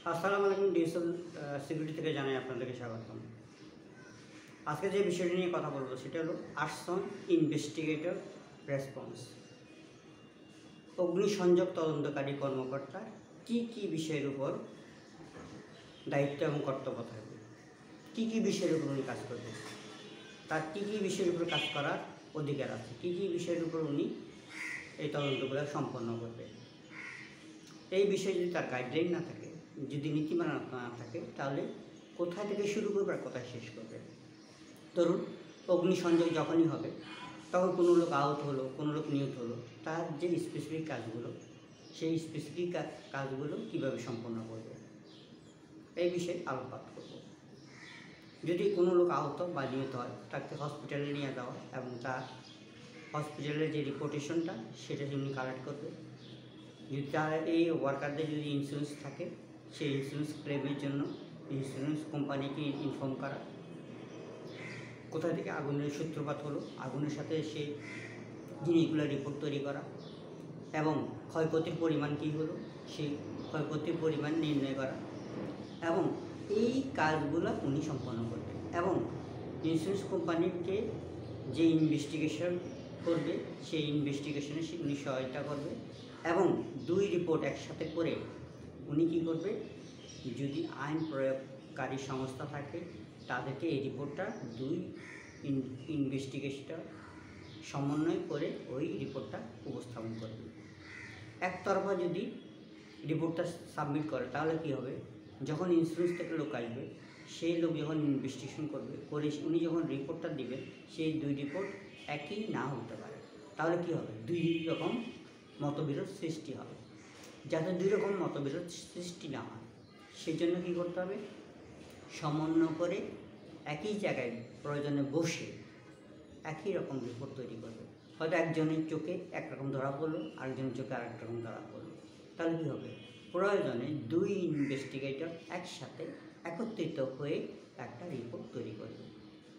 আসসালামু আলাইকুম। Digital security থেকে জানাই আপনাদেরকে স্বাগতম। আজকে যে বিষয়টি নিয়ে কথা বলবো সেটা হলো আর্সন ইনভেস্টিগেটর রেসপন্স। অগ্নিসংযোগ তদন্তকারী কর্মকর্তার কি বিষয়ের উপর দায়িত্ব এবং কর্তব্য থাকবে, কি বিষয়ের উপর উনি কাজ করবেন, তার কি বিষয়ের উপর কাজ করার অধিকার আছে, কি বিষয়ের উপর উনি এই তদন্তগুলো সম্পন্ন করবে। এই বিষয়ে যদি তার গাইডলাইন না থাকে, যদি নীতিমালা না থাকে, তাহলে কোথায় থেকে শুরু করবে আর কোথায় শেষ করবে। ধরুন অগ্নিসংযোগ যখনই হবে তখন কোনো লোক আহত হলো, কোনো লোক নিহত হলো, তার যে স্পেসিফিক কাজগুলো, সেই স্পেসিফিক কাজগুলো কীভাবে সম্পন্ন করবে এই বিষয়ে আলোকপাত করব। যদি কোনো লোক আহত বা নিহত হয় তাকে হসপিটালে নিয়ে যাওয়া এবং তার হসপিটালের যে রিপোর্টেশনটা সেটা উনি কালেক্ট করবে। যদি তার এই ওয়ার্কারদের যদি ইন্স্যুরেন্স থাকে, সেই ইন্স্যুরেন্স ক্লেমের জন্য ইন্স্যুরেন্স কোম্পানিকে ইনফর্ম করা, কোথা থেকে আগুনের সূত্রপাত হলো, আগুনের সাথে সেই জিনিসগুলো রিপোর্ট তৈরি করা এবং ক্ষয়ক্ষতির পরিমাণ কী হলো সেই ক্ষয়ক্ষতির পরিমাণ নির্ণয় করা, এবং এই কাজগুলো উনি সম্পন্ন করবেন। এবং ইন্স্যুরেন্স কোম্পানিকে যে ইনভেস্টিগেশন করবে সেই ইনভেস্টিগেশনে উনি সহায়তা করবে এবং দুই রিপোর্ট একসাথে করে উনি কী করবে, যদি আইন প্রয়োগকারী সংস্থা থাকে তাদেরকে এই রিপোর্টটা দুই ইনভেস্টিগেশন সমন্বয় করে ওই রিপোর্টটা উপস্থাপন করবে। একতরফা যদি রিপোর্টটা সাবমিট করে তাহলে কী হবে, যখন ইন্স্যুরেন্স থেকে লোক আসবে, সেই লোক যখন ইনভেস্টিগেশন করবে করে উনি যখন রিপোর্টটা দেবেন, সেই দুই রিপোর্ট একই না হতে পারে। তাহলে কী হবে, দুই রকম মতবিরোধ সৃষ্টি হবে। যাতে দুই রকম মতবিরোধ সৃষ্টি না হয় সেই জন্য কী করতে হবে, সমন্বয় করে একই জায়গায় প্রয়োজনে বসে একই রকম রিপোর্ট তৈরি করবে। হয়তো একজনের চোখে একরকম ধরা পড়লো, আরেকজনের চোখে আরেক রকম ধরা পড়লো। তাহলে কী হবে, প্রয়োজনে দুই ইনভেস্টিগেটর একসাথে একত্রিত হয়ে একটা রিপোর্ট তৈরি করবে।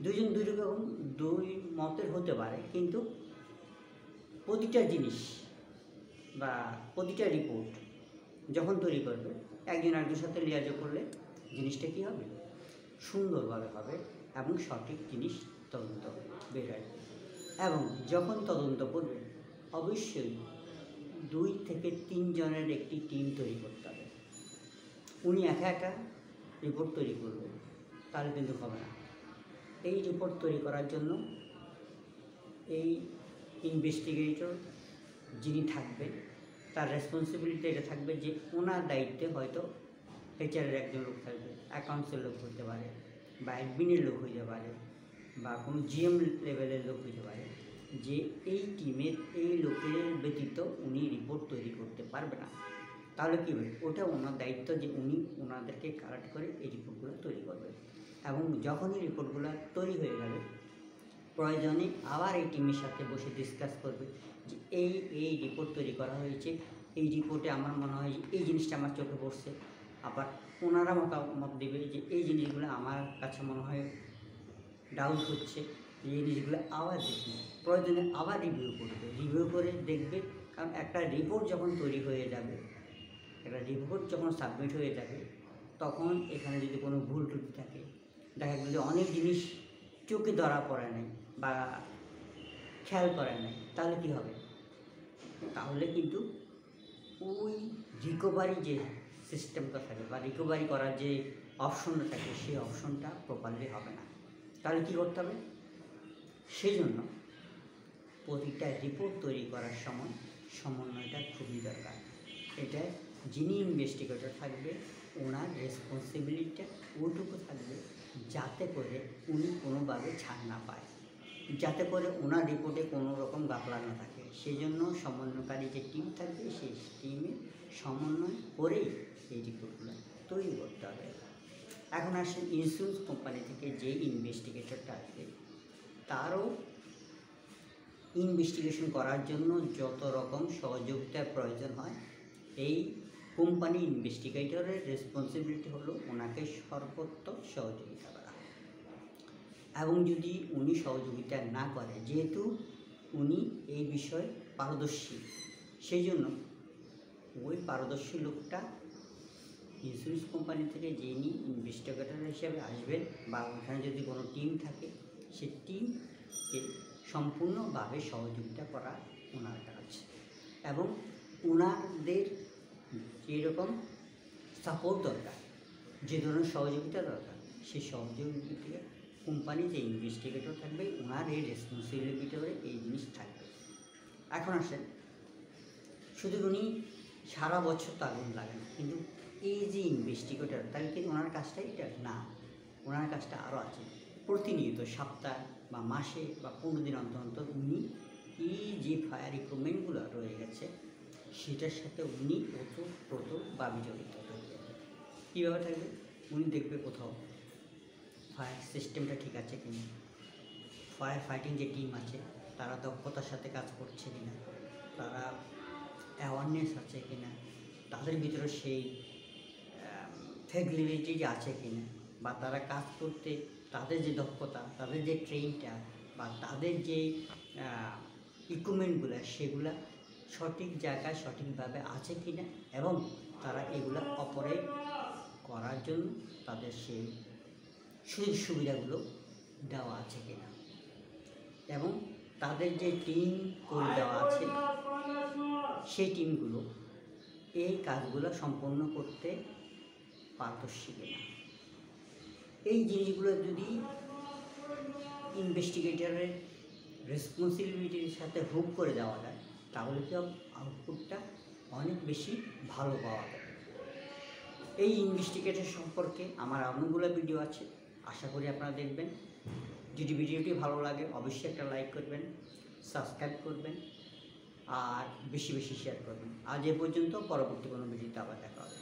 দুইজন দুই রকম দুই মতের হতে পারে, কিন্তু প্রতিটা জিনিস বা প্রতিটা রিপোর্ট যখন তৈরি করবে একজন আরেকজনের সাথে লিয়াজো করলে জিনিসটা কী হবে, সুন্দরভাবে হবে এবং সঠিক জিনিস তদন্ত বের আসবে। এবং যখন তদন্ত করবে অবশ্যই 2 থেকে 3 জনের একটি টিম তৈরি করতে হবে। উনি একা রিপোর্ট তৈরি করবে তাহলে কিন্তু হবে না। এই রিপোর্ট তৈরি করার জন্য এই ইনভেস্টিগেটর যিনি থাকবেন তার রেসপন্সিবিলিটি এটা থাকবে যে ওনার দায়িত্বে হয়তো এইচআরের একজন লোক থাকবে, অ্যাকাউন্টসের লোক হতে পারে, বা অ্যাডমিনের লোক হইতে পারে, বা কোনো জিএম লেভেলের লোক হইতে পারে, যে এই টিমের এই লোকের ব্যতীত উনি রিপোর্ট তৈরি করতে পারবে না। তাহলে কী হবে, ওটা ওনার দায়িত্ব যে উনি ওনাদেরকে কালেক্ট করে এই রিপোর্টগুলো তৈরি করবে। এবং যখনই রিপোর্টগুলো তৈরি হয়ে যাবে প্রয়োজনে আবার এই টিমের সাথে বসে ডিসকাস করবে যে এই রিপোর্ট তৈরি করা হয়েছে, এই রিপোর্টে আমার মনে হয় এই জিনিসটা আমার চোখে পড়ছে। আবার ওনারা মতামত দেবে যে এই জিনিসগুলো আমার কাছে মনে হয় ডাউট হচ্ছে, এই জিনিসগুলো আবার দেখবে, প্রয়োজনে আবার রিভিউ করবে, রিভিউ করে দেখবে। কারণ একটা রিপোর্ট যখন তৈরি হয়ে যাবে, একটা রিপোর্ট যখন সাবমিট হয়ে যাবে, তখন এখানে যদি কোনো ভুল ত্রুটি থাকে, দেখা গেল যে অনেক জিনিস চোখে ধরা পড়ে নাই বা খেয়াল করে নাই, তাহলে কী হবে, তাহলে কিন্তু ওই রিকভারি যে সিস্টেমটা থাকে বা রিকভারি করার যে অপশনটা থাকে সেই অপশনটা প্রপারলি হবে না। তাহলে কী করতে হবে, সেই জন্য প্রতিটা রিপোর্ট তৈরি করার সময় সমন্বয়টা খুবই দরকার। এটা যিনি ইনভেস্টিগেটর থাকবে ওনার রেসপন্সিবিলিটিটা ওইটুকু থাকবে যাতে করে উনি কোনোভাবে ছাড় না পায়, যাতে করে ওনার রিপোর্টে কোনো রকম গাফলা না থাকে। সেই জন্য সমন্বয়কারী যে টিম থাকবে সেই টিমে সমন্বয় করেই এই রিপোর্টগুলো তৈরি করতে হবে। এখন আসেন ইন্স্যুরেন্স কোম্পানি থেকে যে ইনভেস্টিগেটরটা আসবে তারও ইনভেস্টিগেশন করার জন্য যত রকম সহযোগিতার প্রয়োজন হয়, এই কোম্পানি ইনভেস্টিগেটরের রেসপন্সিবিলিটি হলো ওনাকে সর্বোত্তম সহযোগিতা করা। এবং যদি উনি সহযোগিতা না করে, যেহেতু উনি এই বিষয়ে পারদর্শী, সেই জন্য ওই পারদর্শী লোকটা ইন্স্যুরেন্স কোম্পানি থেকে যিনি ইনভেস্টিগেটর হিসেবে আসবেন বা ওখানে যদি কোনো টিম থাকে, সে টিমকে সম্পূর্ণভাবে সহযোগিতা করা ওনার কাজ, এবং ওনাদের যেরকম সাপোর্ট দরকার, যে ধরনের সহযোগিতা দরকার, সেই সহযোগিতা কোম্পানি যে ইনভেস্টিগেটর থাকবে ওনার এই রেসপন্সিবিলিটিতে এই জিনিস থাকবে। এখন আসেন, শুধু উনি সারা বছর তো আগুন লাগে না, কিন্তু এই যে ইনভেস্টিগেটর, তাহলে কি ওনার কাজটা এটা না, ওনার কাজটা আরও আছে। প্রতিনিয়ত সপ্তাহ বা মাসে বা 15 দিন অন্তর অন্তর উনি এই যে ফায়ার ইকুইপমেন্টগুলো রয়ে গেছে সেটার সাথে উনি ওতপ্রোতভাবে জড়িত থাকবে। কীভাবে থাকবে? উনি দেখবে কোথাও ফায়ার সিস্টেমটা ঠিক আছে কিনা, ফায়ার ফাইটিং যে টিম আছে তারা দক্ষতার সাথে কাজ করছে কিনা, তারা অ্যাওয়ারনেস আছে কিনা, তাদের ভিতরে সেই ফ্লেক্সিবিলিটি যে আছে কিনা, বা তারা কাজ করতে তাদের যে দক্ষতা, তাদের যে ট্রেনটা বা তাদের যে ইকুইপমেন্টগুলো সেগুলা সঠিক জায়গায় সঠিকভাবে আছে কিনা, এবং তারা এগুলা অপারেট করার জন্য তাদের সেই সুযোগ সুবিধাগুলো দেওয়া আছে কিনা, এবং তাদের যে টিম করে দেওয়া আছে সেই টিমগুলো এই কাজগুলো সম্পন্ন করতে পারদর্শী কিনা। এই জিনিসগুলো যদি ইনভেস্টিগেটরের রেসপন্সিবিলিটির সাথে হুক করে দেওয়া যায়, তাহলে কি আউটপুটটা অনেক বেশি ভালো পাওয়া যাবে। এই ইনভেস্টিগেটর সম্পর্কে আমার অনেকগুলো ভিডিও আছে, আশা করি আপনারা দেখবেন। যদি ভিডিওটি ভালো লাগে অবশ্যই একটা লাইক করবেন, সাবস্ক্রাইব করবেন, আর বেশি বেশি শেয়ার করবেন। আজ এ পর্যন্ত, পরবর্তী কোনো ভিডিওতে আবার দেখা হবে।